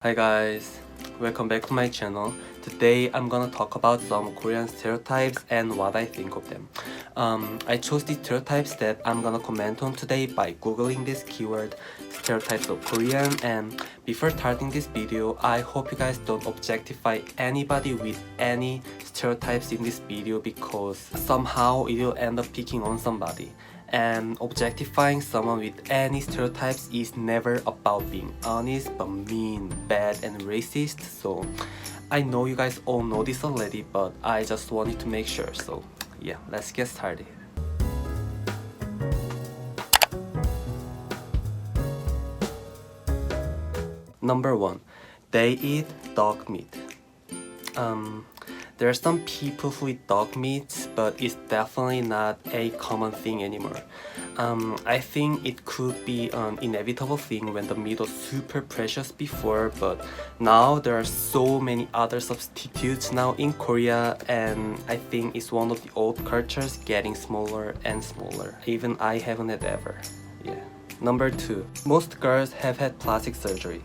Hi guys, welcome back to my channel. Today I'm gonna talk about some Korean stereotypes and what I think of them. I chose the stereotypes that I'm gonna comment on today by googling this keyword stereotypes of Korean, and before starting this video, I hope you guys don't objectify anybody with any stereotypes in this video because somehow it will end up picking on somebody. And objectifying someone with any stereotypes is never about being honest but mean, bad, and racist. So I know you guys all know this already, but I just wanted to make sure. So yeah, let's get started. Number 1, they eat dog meat. There are some people who eat dog meat, but it's definitely not a common thing anymore. I think it could be an inevitable thing when the meat was super precious before, but now there are so many other substitutes now in Korea, and I think it's one of the old cultures getting smaller and smaller. Even I haven't had ever. Yeah. Number 2, most girls have had plastic surgery.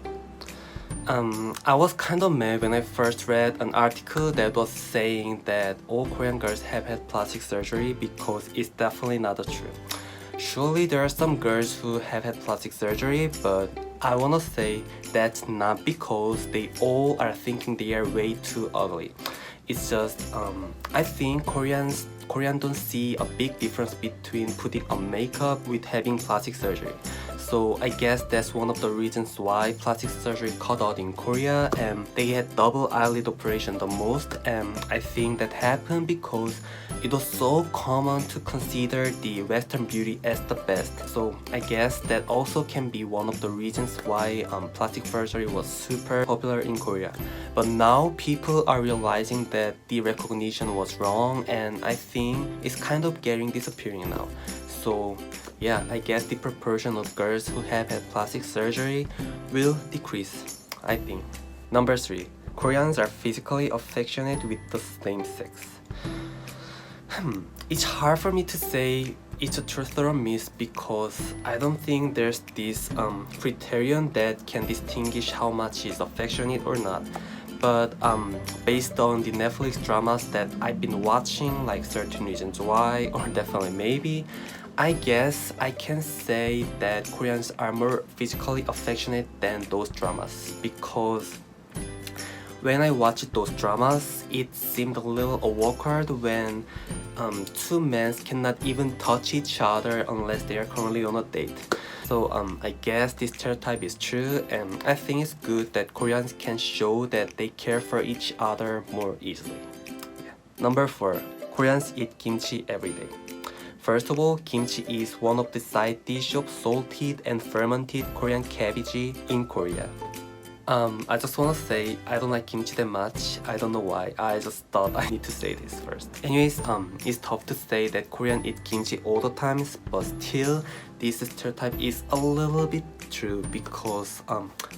I was kind of mad when I first read an article that was saying that all Korean girls have had plastic surgery because it's definitely not true. Surely there are some girls who have had plastic surgery, but I wanna say that's not because they all are thinking they are way too ugly. It's just, I think Korean don't see a big difference between putting on makeup with having plastic surgery. So I guess that's one of the reasons why plastic surgery cut out in Korea, and they had double eyelid operation the most, and I think that happened because it was so common to consider the Western beauty as the best. So I guess that also can be one of the reasons why plastic surgery was super popular in Korea. But now people are realizing that the recognition was wrong, and I think it's kind of getting disappearing now. So yeah, I guess the proportion of girls who have had plastic surgery will decrease, I think. Number 3, Koreans are physically affectionate with the same sex. It's hard for me to say it's a truth or a myth because I don't think there's this criterion that can distinguish how much is affectionate or not. But based on the Netflix dramas that I've been watching, like Certain Reasons Why or Definitely Maybe, I guess I can say that Koreans are more physically affectionate than those dramas because when I watched those dramas, it seemed a little awkward when two men cannot even touch each other unless they are currently on a date. So I guess this stereotype is true, and I think it's good that Koreans can show that they care for each other more easily. Yeah. Number 4, Koreans eat kimchi every day. First of all, kimchi is one of the side dish of salted and fermented Korean cabbage in Korea. I just wanna say I don't like kimchi that much. I don't know why. I just thought I need to say this first. Anyways, it's tough to say that Koreans eat kimchi all the times, but still, this stereotype is a little bit true because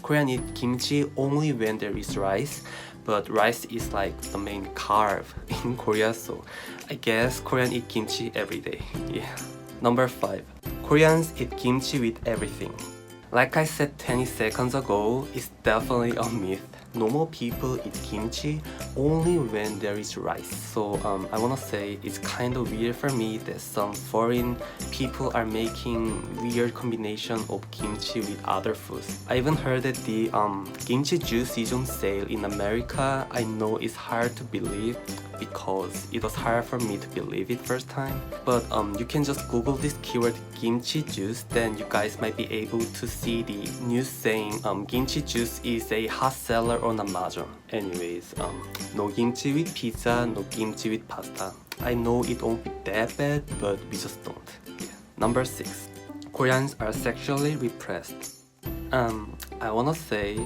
Koreans eat kimchi only when there is rice, but rice is like the main carb in Korea, so I guess Koreans eat kimchi every day. Yeah. Number 5, Koreans eat kimchi with everything. Like I said 20 seconds ago, it's definitely a myth. Normal people eat kimchi only when there is rice. So I wanna say it's kind of weird for me that some foreign people are making weird combination of kimchi with other foods. I even heard that the kimchi juice is on sale in America. I know it's hard to believe because it was hard for me to believe it first time. But you can just Google this keyword kimchi juice, then you guys might be able to see the news saying kimchi juice is a hot seller on Amazon. Anyways, no kimchi with pizza, no kimchi with pasta. I know it won't be that bad, but we just don't. Yeah. Number 6, Koreans are sexually repressed. I wanna say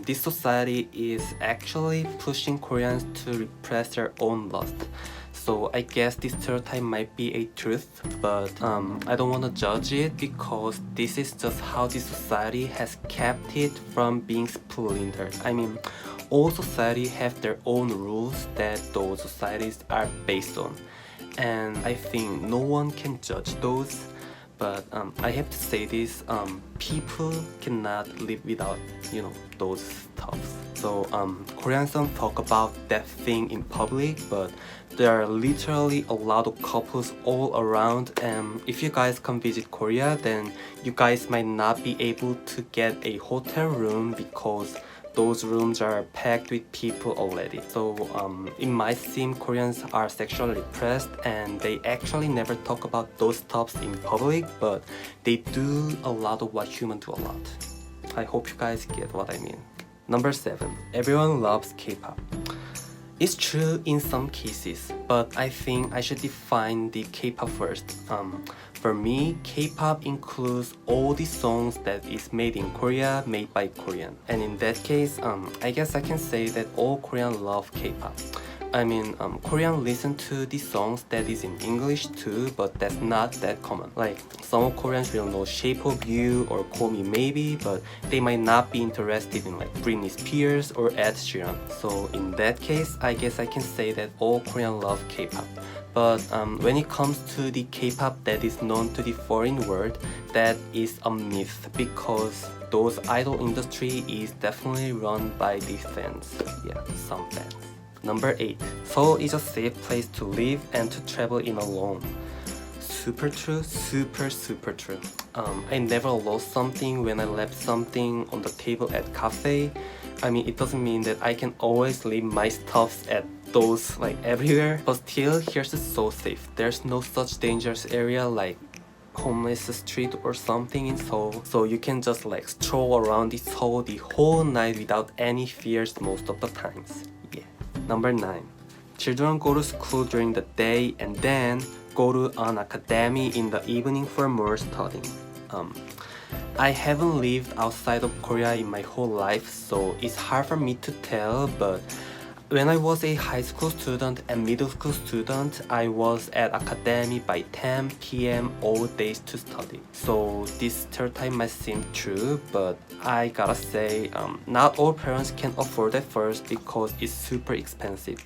this society is actually pushing Koreans to repress their own lust. So I guess this stereotype might be a truth, but I don't wanna judge it because this is just how this society has kept it from being splintered. I mean, all society have their own rules that those societies are based on, and I think no one can judge those. but I have to say this, people cannot live without, those stuffs. So Koreans don't talk about that thing in public, but there are literally a lot of couples all around, and if you guys come visit Korea, then you guys might not be able to get a hotel room because those rooms are packed with people already. So it might seem Koreans are sexually repressed and they actually never talk about those stuffs in public, but they do a lot of what humans do a lot. I hope you guys get what I mean. Number 7. Everyone loves K-pop. It's true in some cases, but I think I should define the K-pop first. For me, K-pop includes all the songs that is made in Korea, made by Korean. And in that case, I guess I can say that all Koreans love K-pop. I mean, Korean listen to the songs that is in English too, but that's not that common. Like, some Koreans will know Shape of You or Call Me Maybe, but they might not be interested in like Britney Spears or Ed Sheeran. So in that case, I guess I can say that all Koreans love K-pop. But when it comes to the K-pop that is known to the foreign world, that is a myth because those idol industry is definitely run by the fans. Yeah, some fans. Number 8. Seoul is a safe place to live and to travel in alone. Super true, super true. I never lost something when I left something on the table at cafe. I mean, it doesn't mean that I can always leave my stuffs at those like everywhere, but still, here's so safe. There's no such dangerous area like homeless street or something in Seoul, so you can just like stroll around the Seoul the whole night without any fears most of the times. Yeah. Number 9. Children go to school during the day and then go to an academy in the evening for more studying. I haven't lived outside of Korea in my whole life, so it's hard for me to tell, but when I was a high school student and middle school student, I was at academy by 10 p.m. all days to study. So this stereotype might seem true, but I gotta say, not all parents can afford it first because it's super expensive.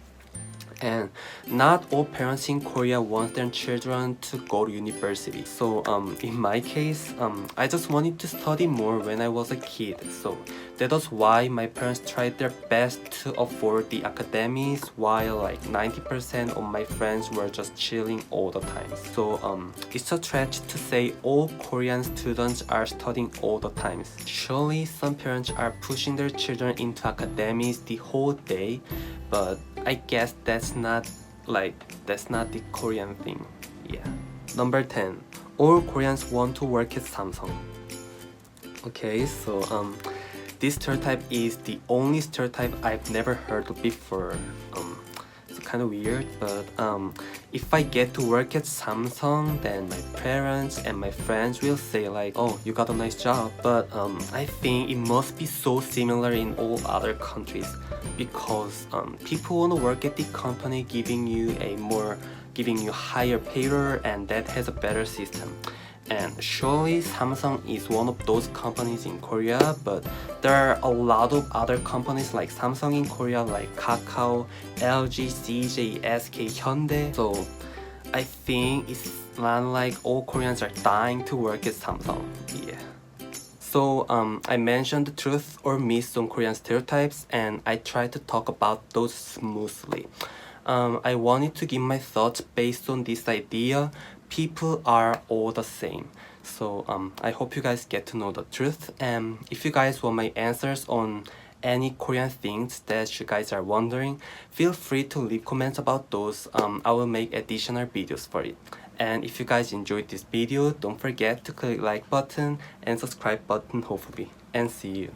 And not all parents in Korea want their children to go to university. So in my case, I just wanted to study more when I was a kid. So that was why my parents tried their best to afford the academies while like 90% of my friends were just chilling all the time. So it's a stretch to say all Korean students are studying all the time. Surely some parents are pushing their children into academies the whole day, but I guess that's not the Korean thing. Yeah. Number 10. All Koreans want to work at Samsung. Okay, so this stereotype is the only stereotype I've never heard of before. It's kind of weird, but if I get to work at Samsung, then my parents and my friends will say like, oh, you got a nice job. But I think it must be so similar in all other countries because people want to work at the company giving you higher payroll, and that has a better system. And surely Samsung is one of those companies in Korea, but there are a lot of other companies like Samsung in Korea, like Kakao, LG, CJ, SK, Hyundai. So I think it's not like all Koreans are dying to work at Samsung. Yeah. So I mentioned the truth or myths on Korean stereotypes, and I tried to talk about those smoothly. I wanted to give my thoughts based on this idea. People are all the same. So I hope you guys get to know the truth, and if you guys want my answers on any Korean things that you guys are wondering, feel free to leave comments about those. I will make additional videos for it. And if you guys enjoyed this video, don't forget to click like button and subscribe button hopefully. And see you.